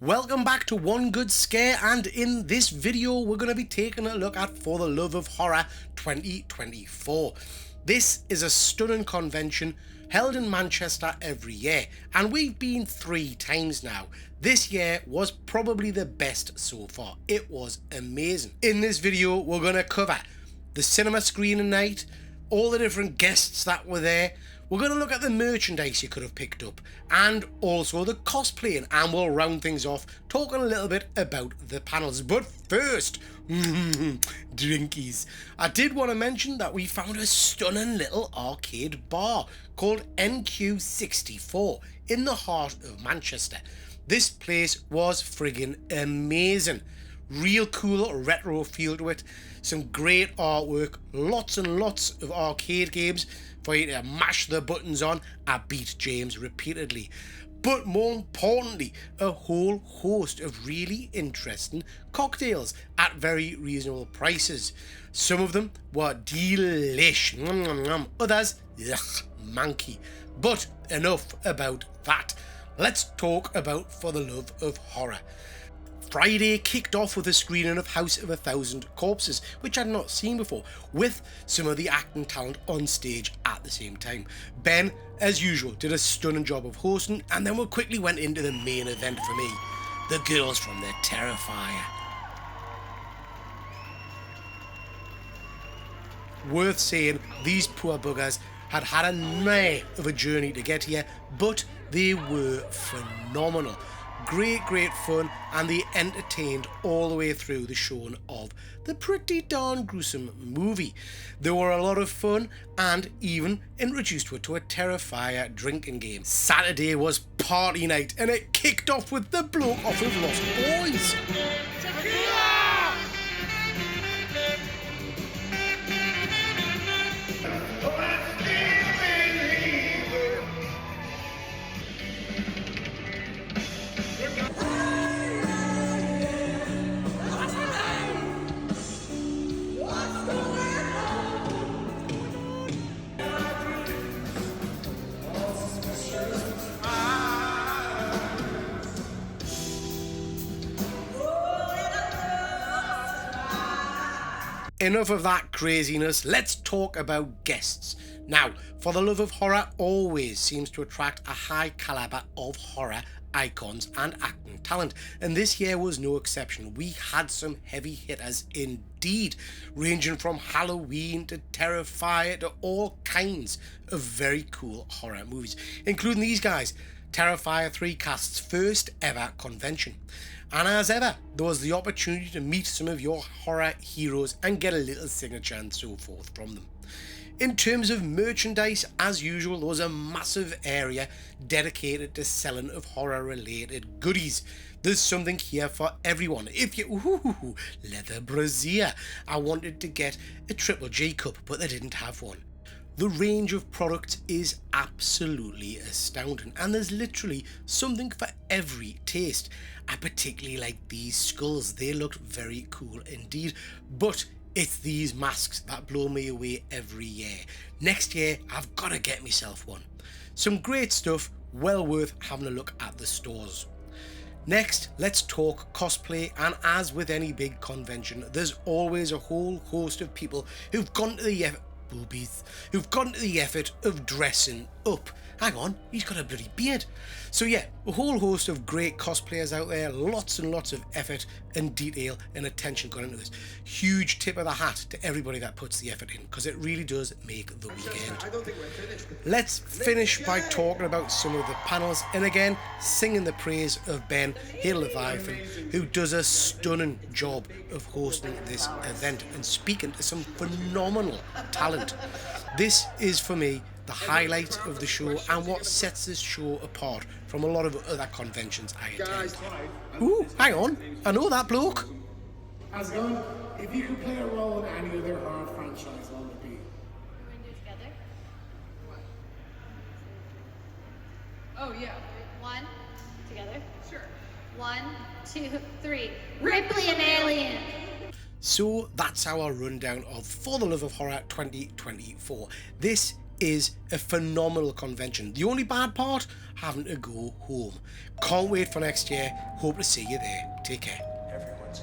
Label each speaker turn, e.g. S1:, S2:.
S1: Welcome back to One Good Scare, and in this video we're going to be taking a look at For the Love of Horror 2024. This is a stunning convention held in Manchester every year, and we've been 3 times now. This year was probably the best so far. It was amazing. In this video we're going to cover the cinema screening night, all the different guests that were there. We're going to look at the merchandise you could have picked up and also the cosplaying, and we'll round things off talking a little bit about the panels. But first, drinkies. I did want to mention that we found a stunning little arcade bar called NQ64 in the heart of Manchester. This place was friggin' amazing. Real cool retro feel to it, some great artwork, lots and lots of arcade games for you to mash the buttons on. I beat James repeatedly. But more importantly, a whole host of really interesting cocktails at very reasonable prices. Some of them were delish, others, ugh, manky. But enough about that. Let's talk about For the Love of Horror. Friday kicked off with a screening of House of a Thousand Corpses, which I'd not seen before, with some of the acting talent on stage at the same time. Ben, as usual, did a stunning job of hosting, and then we quickly went into the main event for me, the girls from the Terrifier. Worth saying, these poor buggers had had a nigh of a journey to get here, but they were phenomenal. Great fun, and they entertained all the way through the showing of the pretty darn gruesome movie. They were a lot of fun and even introduced to a Terrifier drinking game. Saturday was party night, and it kicked off with the bloke off of Lost Boys. Enough of that craziness, let's talk about guests. Now, For the Love of Horror always seems to attract a high calibre of horror icons and acting talent, and this year was no exception. We had some heavy hitters indeed, ranging from Halloween to Terrifier to all kinds of very cool horror movies, including these guys. Terrifier 3 cast's first ever convention. And as ever, there was the opportunity to meet some of your horror heroes and get a little signature and so forth from them. In terms of merchandise, as usual, there was a massive area dedicated to selling of horror related goodies. There's something here for everyone. If you, leather brassiere. I wanted to get a Triple J cup, but they didn't have one. The range of products is absolutely astounding, and there's literally something for every taste. I particularly like these skulls. They looked very cool indeed, but it's these masks that blow me away every year. Next year, I've got to get myself one. Some great stuff, well worth having a look at the stores. Next, let's talk cosplay, and as with any big convention, there's always a whole host of people who've gone to the effort of dressing up. Hang on, he's got a bloody beard. So yeah, a whole host of great cosplayers out there, lots and lots of effort and detail and attention gone into this. Huge tip of the hat to everybody that puts the effort in, because it really does make the weekend. Let's finish by talking about some of the panels, and again, singing the praise of Ben Leviathan, who does a stunning job of hosting this event and speaking to some phenomenal talent. This is, for me, the highlight of the show and what sets this show apart from a lot of other conventions I attend. Ooh, hang on, I know that bloke.
S2: How's it going? If you could play a role in any other horror franchise, what would it be?
S3: We're going to do it together? What? Oh, yeah. 1, together? Sure. 1, 2, 3. Ripley and Alien!
S1: So that's our rundown of For the Love of Horror 2024. This is a phenomenal convention. The only bad part, having to go home. Can't wait for next year. Hope to see you there. Take care.
S4: Everyone's